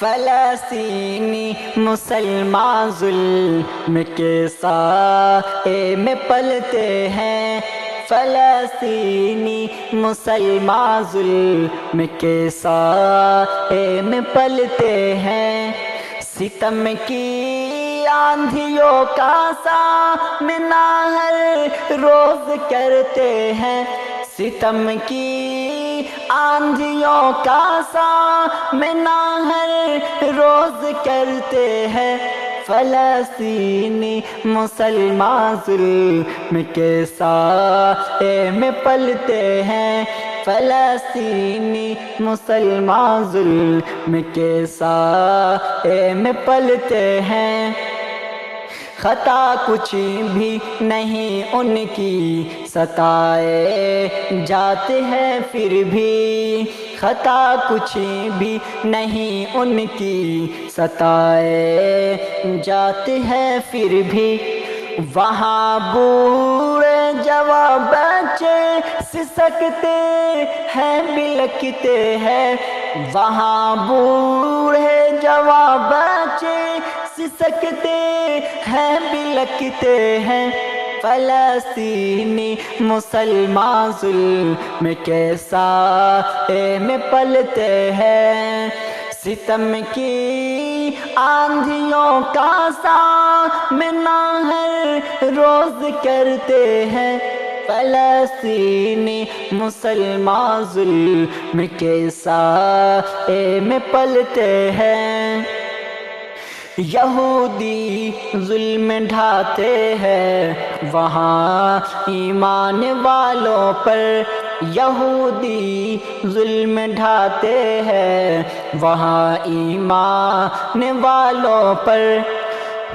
فلسطینی مسلمان ظلم کے سائے میں پلتے ہیں، فلسطینی مسلمان ظلم کے سائے میں پلتے ہیں، ستم کی آندھیوں کا سامنا ہر روز کرتے ہیں، ستم کی آندھیوں کا سامنا ہر روز کرتے ہیں، فلسطینی مسلمان ظلم کے سائے میں پلتے ہیں، فلسطینی مسلمان ظلم کے سائے میں پلتے ہیں، خطا کچھ بھی نہیں ان کی ستائے جاتے ہیں پھر بھی، خطا کچھ بھی نہیں ان کی ستائے جاتے ہیں پھر بھی، وہاں بوڑھے جوان بچے سسکتے ہیں بلکتے ہیں، وہاں بوڑھے جوان بچے سسکتے ہیں بلکتے ہیں، فلسطینی مسلمان ظلم کے سائے میں پلتے ہیں، ستم کی آندھیوں کا سامنا ہر روز کرتے ہیں، فلسطینی مسلمان ظلم کے سائے میں پلتے ہیں، یہودی ظلم ڈھاتے ہیں وہاں ایمان والوں پر، یہودی ظلم ڈھاتے ہیں وہاں ایمان والوں پر،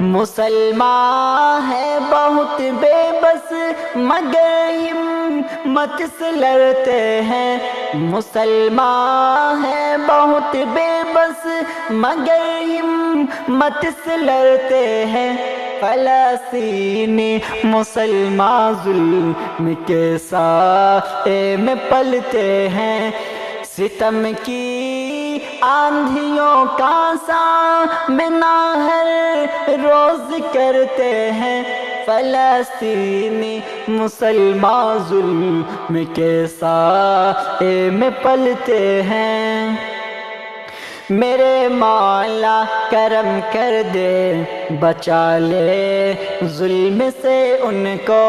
مسلمان ہے بہت بے بس مگر ہمت سے لڑتے ہیں، مسلمان ہے بہت بے بس مگر ہمت سے لڑتے ہیں، فلسطینی مسلمان ظلم کے سائے میں پلتے ہیں، ستم کی آندھیوں کا سامنا ہر روز کرتے ہیں، فلسطینی مسلمان ظلم کے سائے میں پلتے ہیں، میرے مولا کرم کر دے بچا لے ظلم سے ان کو،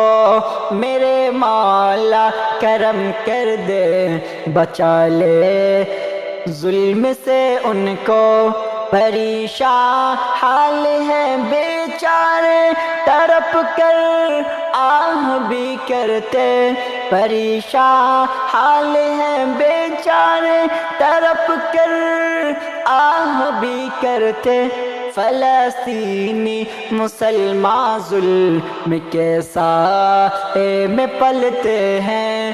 میرے مولا کرم کر دے بچا لے ظلم سے ان کو، پریشان حال ہے بیچارے تڑپ کر آہ بھی کرتے، پریشان حال ہے بیچارے تڑپ کر آہ بھی کرتے، فلسطینی مسلمان ظلم کے سائے میں پلتے ہیں،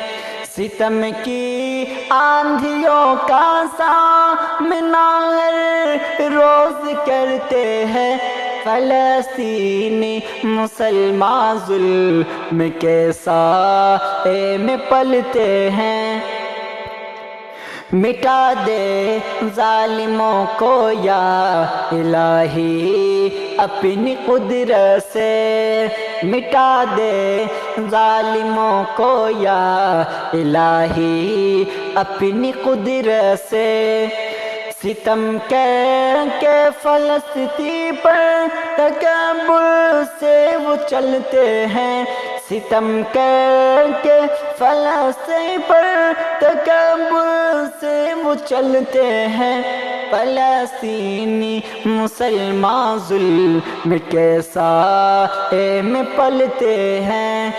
ستم کی آندھیوں کا سامنا ہر روز کرتے ہیں، فلسطینی مسلمان ظلم کے سائے میں پلتے ہیں، مٹا دے ظالموں کو یا الہی اپنی قدرت سے، مٹا دے ظالموں کو یا الہی اپنی قدرت سے، ستم کر کے فلسطین پر تکبر سے وہ چلتے ہیں، ستم کر کے فلسطین پر تکبر سے وہ چلتے ہیں، فلسطینی مسلمان ظلم کے سائے میں پلتے ہیں،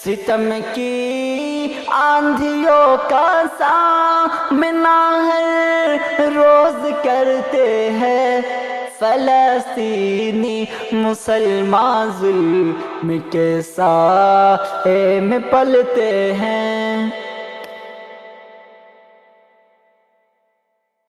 ستم کی آندھیوں کا سامنا ہر روز کرتے ہیں، فلسطینی مسلمان ظلم کے سائے میں پلتے ہیں۔